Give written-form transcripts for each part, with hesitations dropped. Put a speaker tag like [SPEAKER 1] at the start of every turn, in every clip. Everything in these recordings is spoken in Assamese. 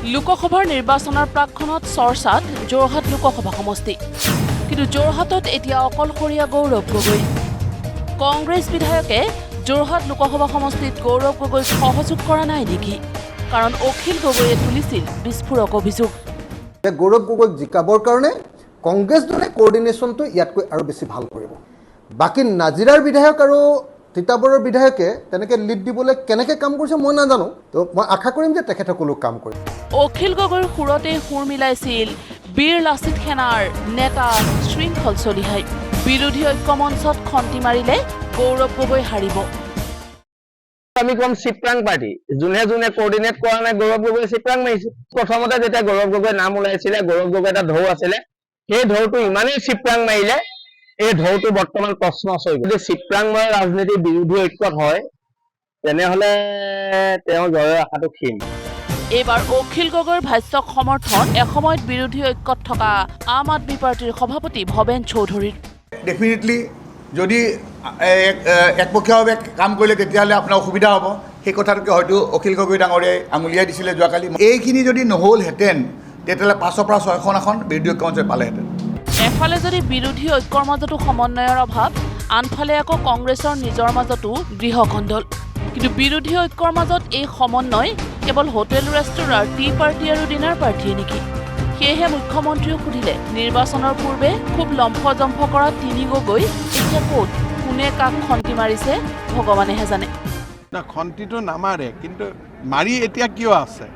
[SPEAKER 1] লোকসভাৰ নিৰ্বাচনৰ প্ৰাক্ষণত চৰ্চাত যোৰহাট লোকসভা সমষ্টি কিন্তু যোৰহাটত এতিয়া অকলশৰীয়া গৌৰৱ গগৈ কংগ্ৰেছ বিধায়কে যোৰহাট লোকসভা সমষ্টিত গৌৰৱ গগৈক সহযোগ কৰা নাই নেকি কাৰণ অখিল গগৈয়ে তুলিছিল বিস্ফোৰক অভিযোগ
[SPEAKER 2] গৌৰৱ গগৈক জিকাবৰ কাৰণে কংগ্ৰেছ দলে কোঅৰ্ডিনেশ্যনটো ইয়াতকৈ আৰু বেছি ভাল কৰিব বাকি নাজিৰাৰ বিধায়ক আৰু তিতাবৰৰ বিধায়কে তেনেকৈ লিড দিবলৈ কেনেকৈ কাম কৰিছে মই নাজানো তো মই আশা কৰিম যে তেখেতসকলেও কাম কৰিব
[SPEAKER 1] অখিল গগৈৰ সুৰতে সুৰ মিলাইছিল বীৰ লাচিত সেনাৰ নেতা শৃংখল চলিহাই বিৰোধী ঐক্যমঞ্চত খন্তি মাৰিলে গৌৰৱ গগৈ হাৰিব
[SPEAKER 3] আমি কম চিপ্ৰাং পাৰ্টি যোনে যোনে কোঅৰ্ডিনেট কৰা নাই গৌৰৱ গগৈ চিপ্ৰাং মাৰিছে প্ৰথমতে যেতিয়া গৌৰৱ গগৈ নাম ওলাইছিলে গৌৰৱ গগৈ এটা ঢৌ আছিলে সেই ঢৌটো ইমানেই চিপ্ৰাং মাৰিলে এই ঢৌটো বৰ্তমান প্ৰশ্ন হৈ গ'ল যদি চিপ্ৰাংময় ৰাজনীতি বিৰোধী ঐক্যত হয় তেনেহ'লে তেওঁ জয়ৰ আশাটো ক্ষীণ
[SPEAKER 1] এইবাৰ অখিল গগৈৰ ভাষ্যক সমৰ্থন এসময়ত বিৰোধী ঐক্যত থকা আম আদমি পাৰ্টিৰ সভাপতি ভৱেন চৌধুৰীৰ
[SPEAKER 4] ডেফিনেটলি যদি একপক্ষীয়ভাৱে কাম কৰিলে তেতিয়াহ'লে আপোনাৰ অসুবিধা হ'ব সেই কথাটোকে হয়তো অখিল গগৈ ডাঙৰীয়াই আঙুলিয়াই দিছিলে যোৱাকালি এইখিনি যদি নহ'লহেঁতেন তেতিয়াহ'লে 5ৰ পৰা 6খন এখন বিৰোধী ঐক্যমঞ্চই পালেহেঁতেন
[SPEAKER 1] এফালে যদি বিৰোধী ঐক্যৰ মাজতো সমন্বয়ৰ অভাৱ আনফালে আকৌ কংগ্ৰেছৰ নিজৰ মাজতো গৃহকন্দল কিন্তু বিৰোধী ঐক্যৰ মাজত এই সমন্বয় কেৱল হোটেল ৰেষ্টুৰাৰ টি পাৰ্টি আৰু ডিনাৰ পাৰ্টিয়ে নেকি সেয়েহে মুখ্যমন্ত্ৰীয়ে সুধিলে নিৰ্বাচনৰ পূৰ্বে খুব লম্ফজম্ফ কৰা তিনি গগৈ এতিয়া ক'ত কোনে কাক খন্তি মাৰিছে ভগৱানেহে জানে
[SPEAKER 5] না খন্তিটো নামাৰে কিন্তু মাৰি এতিয়া কিয় আছে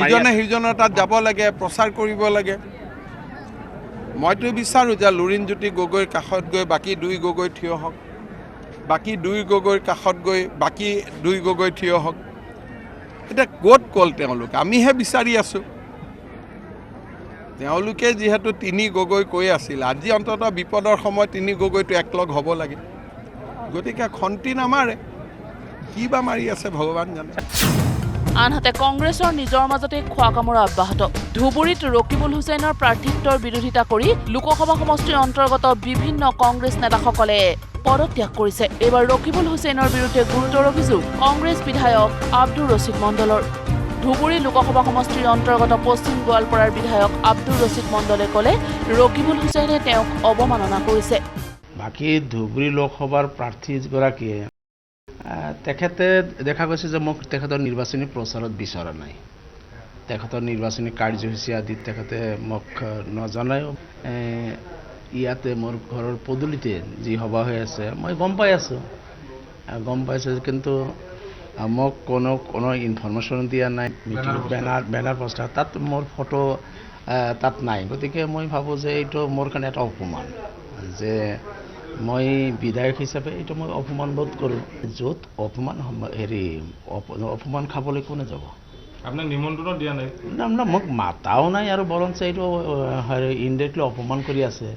[SPEAKER 5] ইজনে সিজনৰ তাত যাব লাগে প্ৰচাৰ কৰিব লাগে মইতো বিচাৰোঁ যে লুৰিণজ্যোতি গগৈৰ কাষত গৈ বাকী দুই গগৈ থিয় হওক বাকী দুই গগৈৰ কাষত গৈ বাকী দুই গগৈ থিয় হওক এতিয়া ক'ত গ'ল তেওঁলোক আমিহে বিচাৰি আছোঁ তেওঁলোকে যিহেতু তিনি গগৈ কৈ আছিল আজি অন্ততঃ বিপদৰ সময়ত তিনি গগৈটো একলগ হ'ব লাগে গতিকে খন্তি নামাৰে কি বা মাৰি আছে ভগৱান জানে
[SPEAKER 1] আনহাতে কংগ্ৰেছৰ নিজৰ মাজতে খোৱা কামোৰা অব্যাহত ধুবুৰীত ৰকিবুল হুছেইনৰ প্ৰাৰ্থিত্বৰ বিৰোধিতা কৰি লোকসভা সমষ্টিৰ অন্তৰ্গত বিভিন্ন কংগ্ৰেছ নেতাসকলে পদত্যাগ কৰিছে এইবাৰ ৰকিবুল হুছেইনৰ বিৰুদ্ধে গুৰুতৰ অভিযোগ কংগ্ৰেছ বিধায়ক আব্দুৰ ৰছিদ মণ্ডলৰ ধুবুৰী লোকসভা সমষ্টিৰ অন্তৰ্গত পশ্চিম গোৱালপাৰাৰ বিধায়ক আব্দুৰ ৰছিদ মণ্ডলে ক'লে ৰকিবুল হুছেইনে তেওঁক অৱমাননা কৰিছে
[SPEAKER 6] বাকী ধুবুৰী লোকসভাৰ প্ৰাৰ্থীগৰাকীয়ে তেখেতে দেখা গৈছে যে মোক তেখেতৰ নিৰ্বাচনী প্ৰচাৰত বিচৰা নাই তেখেতৰ নিৰ্বাচনী কাৰ্যসূচী আদিত তেখেতে মোক নজনায়ো ইয়াতে মোৰ ঘৰৰ পদূলিতে যি সভা হৈ আছে মই গম পাইছোঁ কিন্তু মোক কোনো ইনফৰমেশ্যন দিয়া নাই বেনাৰ পোষ্টাৰ তাত মোৰ ফটো তাত নাই গতিকে মই ভাবোঁ যে এইটো মোৰ কাৰণে এটা অপমান যে মই বিধায়ক হিচাপে এইটো মই অপমান বোধ কৰোঁ য'ত অপমান খাবলৈ কোনে যাব
[SPEAKER 7] আপোনাক নিমন্ত্ৰণ দিয়া নাই
[SPEAKER 6] না মোক মাতাও নাই আৰু বৰঞ্চ এইটো ইনডাইৰেক্টলি অপমান কৰি আছে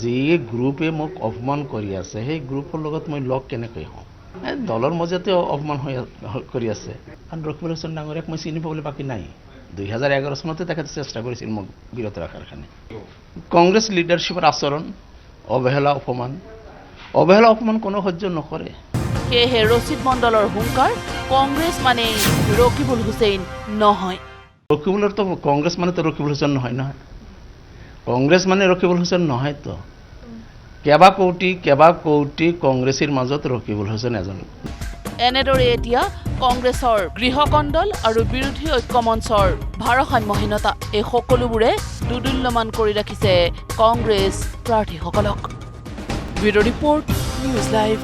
[SPEAKER 6] যি গ্ৰুপে মোক অপমান কৰি আছে সেই গ্ৰুপৰ লগত মই লগ কেনেকৈ হওঁ দলৰ মাজতে অপমান কৰি আছে কাৰণ ৰকিবুল হুছেইন ডাঙৰীয়াক মই চিনি পাবলৈ বাকী নাই 2011 চনতে তেখেতে চেষ্টা কৰিছিল মোক বিৰত ৰখাৰ কাৰণে কংগ্ৰেছ লিডাৰশ্বিপৰ আচৰণ অৱহেলা অপমান কোনো সহ্য নকৰে
[SPEAKER 1] সেয়েহে ৰছিদ মণ্ডলৰ হুংকাৰ কংগ্ৰেছ মানে ৰকিবুল হুছেইন নহয়
[SPEAKER 6] ৰকিবুলৰতো কংগ্ৰেছ মানে ৰকিবুল হুছেইন নহয় কংগ্ৰেছ মানে ৰকিবুল হুছেইন নহয়তো কেইবা কৌটি কংগ্ৰেছীৰ মাজত ৰকিবুল হুছেইন এজন
[SPEAKER 1] এনেদৰে এতিয়া কংগ্ৰেছৰ গৃহকণ্ডল আৰু বিৰোধী ঐক্যমঞ্চৰ ভাৰসাম্যহীনতা এই সকলোবোৰে দুদুল্যমান কৰি ৰাখিছে কংগ্ৰেছ প্ৰাৰ্থীসকলক ব্যুৰ' ৰিপৰ্ট নিউজ লাইভ